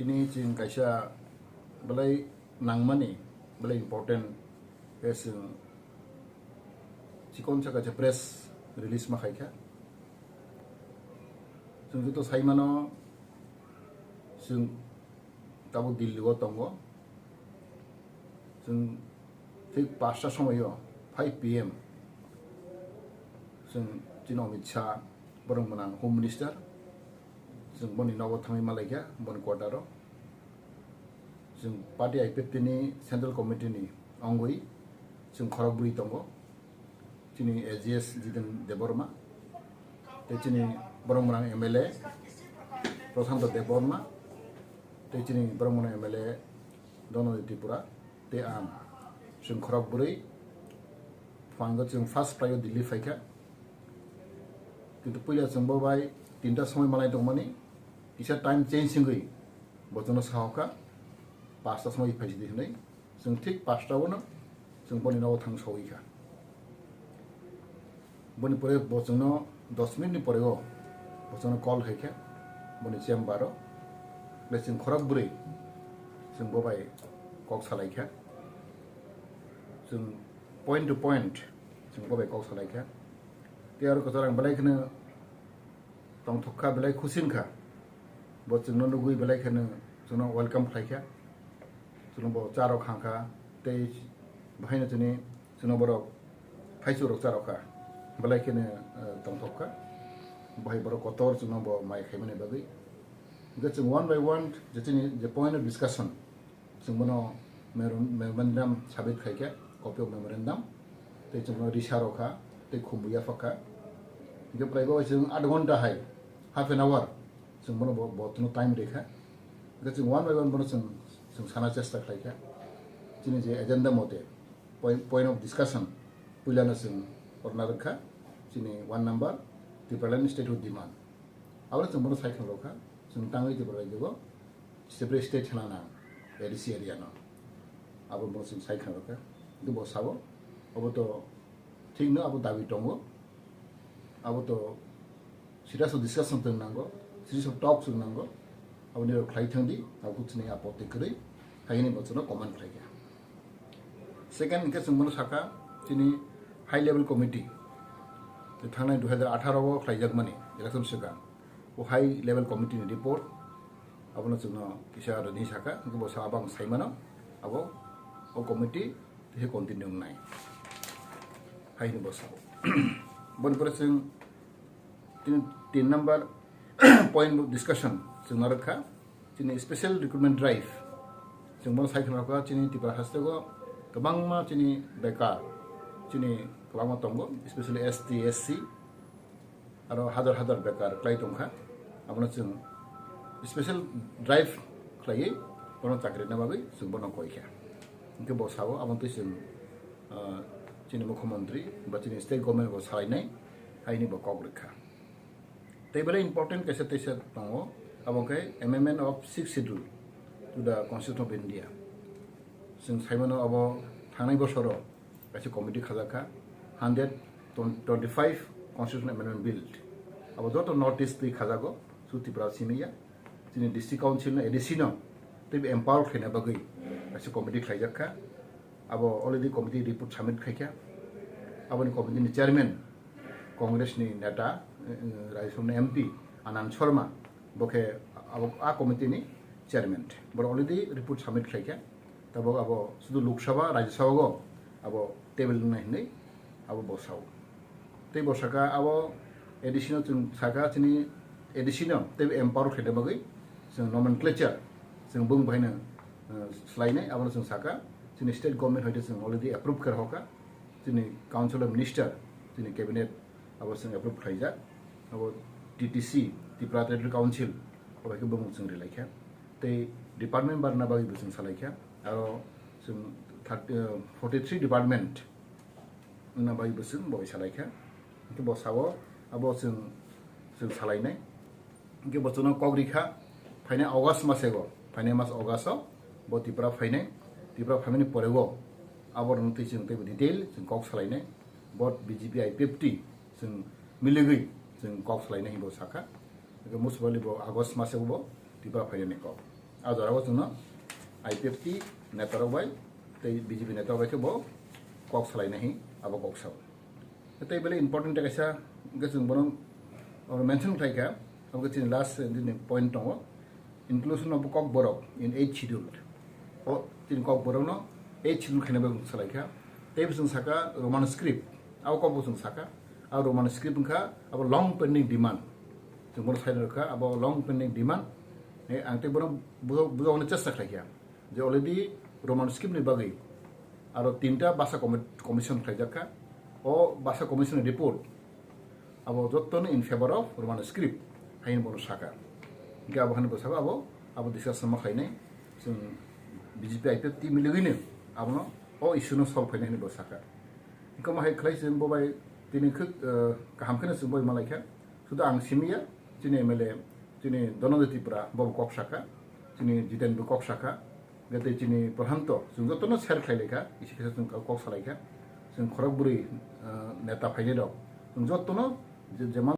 ini jing kaisa belai nangmani belai important es cikon caka press release makaika जों जुतो साइमानो जों ताबो दिल्लीआव दंगो जों ठीक 5टा समायाव 5 PM जों दिन अमित शाह बरंमोना होम मिनिस्टार जों बनि नव थांनाय मालायगा बन क्वार्टाराव जों पार्टी IPFT नि सेंट्रल कमिटी नि अंगई जों खरगबुरी दंगो दिनै AGS जिदन देबरमा दिनै बरंमोना MLA प्रशांत देबवर्मा दिनै बरंमोना MLA दनदि त्रिपुरा ते आम जों खरगबुरी फांगो जों फार्स्ट प्रायो दिल्ली फाइका किन्तु पहिला जों बाय 3टा समय मालाय दंमानि इसा टाइम चेंजिंग गई बजनो साहका 5टा समय फाइजि होनै जों ठीक 5टावनो जों बनि नाव थां सौइका बनि परे बजनो 10 मिनिटनि परेगो बजनो कल हैका बनि चेम्बारो लेसिन खरगबुरी जों बाय कक सालायका जों पॉइंट टू पॉइंट जों बाय कक सालायका ते आरो कतरां बलायखनो तंथखा बलाय खुसिनखा बजनो नुगुइ बलायखनो जोंनो वेलकम खालायका जों बो चारो खांखा ते बाहायनो जोंनि जोंनो बर' फाइसुरक चारोखा बलायखनो तंथखा बाहाय बर' कतर जोंनो बो माइ खायमने बागै जों वन बाय वन जतिनि जे पॉइंट ऑफ डिस्कशन जों बनो मेमोरेंडम साबित खायका कॉपी ऑफ मेमोरेंडम ते जों रिसारोखा ते खुमबुया फका जे प्रायबो जों 8 घंटा हाय हाफ एन आवर जों बनो बतनो टाइम रेखा जों वन बाय वन बनो जों साना चेष्टा खायका दिनै जे एजेंडा मते पॉइंट ऑफ डिस्कशन पहिलानो जों हरना रखा दिनै 1 नंबर त्रिपुरानि स्टेटहुड डिमांड आरो जों बनो साइखन रखा जों ताङै त्रिपुरा देबो सेपरेट स्टेट हनाना एडिसि एरिया न आबो बनो जों साइखन रखा दु बसाबो अब तो ठीक न अब दाबि दंगो अब तो सिरियास डिस्कशन नांगो सिरियास टॉक नांगो अब निरो खायथांदि अब कुछनि आपत्ति करै हायनि बचनो कमेन्ट खायगा सेकेंड के जों बनो साका दिनै हाई लेवल कमिटी थांनाय 2018 आव खायजाक माने इलेक्शन सिगां ओ हाई लेवल कमिटी नि रिपोर्ट abona जोंनो किसा रनि साका गबो साबां साइमानो अब ओ कमिटी हे कन्टिन्यू नाय हायनि बसाव बनपर जों 3 नंबर पॉइंट ऑफ डिस्कशन जों रखा दिनै स्पेशल रिक्रुटमेंट ड्राइव जों बन साइखनखा दिनै त्रिपुरा हास्टेगो गोबां मा दिनै बेकार दिनै गोबां दंगो स्पेशली ST SC आरो हाजार बेकार क्लाइ दंखा abona जों स्पेशल ड्राइव खालायै बन चाकरिना बागै जों बन कयखा इनके बसावो आबनते जों दिनै मुख्यमंत्री बा दिनै स्टेट गभर्नमेंट को सालायनाय हायनि बो कक रखा ते very important कैसे तैसे दंगो abonke amendment of 6th schedule to the Constitution of India जों साइमानो अब थांनाय बोसोराव गासै कमिटी खाजाखा 125 Constitution Amendment Bill अब जत नॉर्थ ईस्ट खाजागो सुतिप्रा सिमिया दिनै डिस्ट्रिक्ट काउन्सिल एडिसिनो ते एम्पावर खायना बागै गासै कमिटी खायजाखा अब अलरेडी कमिटी रिपोर्ट सबमिट खायखा aboni कमिटी नि चेयरमैन कांग्रेस नि नेता राज्यसभा MP आनंद शर्मा बखे अब आ कमिटी नि चेयरमैन बर अलरेडी रिपोर्ट सबमिट खायखा तब अब सुदु लोकसभा राज्यसभा गो अब टेबल नायनै अब बसाव ते बसाका अब एडिसिनो जों साका दिनै एडिसिनो ते एम्पावर खायना बागै जों नमेनक्लेचार जों बुं बायनो स्लायनाय अब जों साका दिनै स्टेट गभर्नमेंट होयते जों अलरेडी एप्रुव करहका दिनै काउन्सिल अफ मिनिस्टर दिनै कैबिनेट अब जों एप्रुव खायजा अब TTC त्रिपुरा टेरिटरी काउन्सिल अबेखौ बुं जों रिलायखा ते डिपार्टमेंट बारना बागै जों सालायखा आरो जों 43 डिपार्टमेंट ना बागै जों बय सालायखा इनके बसावो अब जों सालायनाय इनके बचनो कग्रिखा फाइने अगस्त मासेगो फाइने मास अगस्टआव ब त्रिपुरा फाइनायनि परेगो आबर नथि जों ते डिटेल जों कक सालायनाय बट BJP IPFT जों मिलिगै जों कक सालायनाय हिबो साखा मुसबालि बो आगस्ट मासेगो त्रिपुरा फाइनायनि कक आजाराव जोंनो IPFT नेता बाय BJP नेता बाय के बो कॉक सलाइना ही अब कॉक साव ते बेले इम्पोर्टेंट कैसा जों बनो और मेंशन खाइका अब चिन लास्ट पॉइंट दङ inclusion of Kokborok in 8 schedule o चिन कॉक बरक no 8 schedule खाइना बे सलाइका ते जों साका रोमान स्क्रिप्ट आव कॉक जों साका आव रोमान स्क्रिप्ट खा अब लॉन्ग पेंडिंग डिमांड जों बनो साइड रखा अब लॉन्ग पेंडिंग डिमांड आंते बनो बुजावनो चेष्टा खाइका जे अलरेडी रोमान स्क्रिप्ट नि बागै आरो 3टा भाषा कमिशन खाइजाखा ओ भाषा कमिशन रिपोर्ट अब जत्तन in favour of Roman script हाइन बनो साका गाब हान बसाबा अब डिस्कसन मा खाइनाय जों BJP IPFT मिलगैनो आबनो ओ इशुनो सल्व खाइनाय नि बसाका इखो माहाय खलाय जों बबाय दिनैखो गाहामखोनो जों बय मालायखा सुदा आं सिमिया दिनै MLA दिनै दनदतिपुरा बब कक साका दिनै जितेन्द्र कक साका गते दिनै प्रहान्त जों जत्तनो शेयर खाइलायखा इसे खेसा जों कक सालायखा जों खरगबुरै नेता फाइने दं जों जत्तनो जे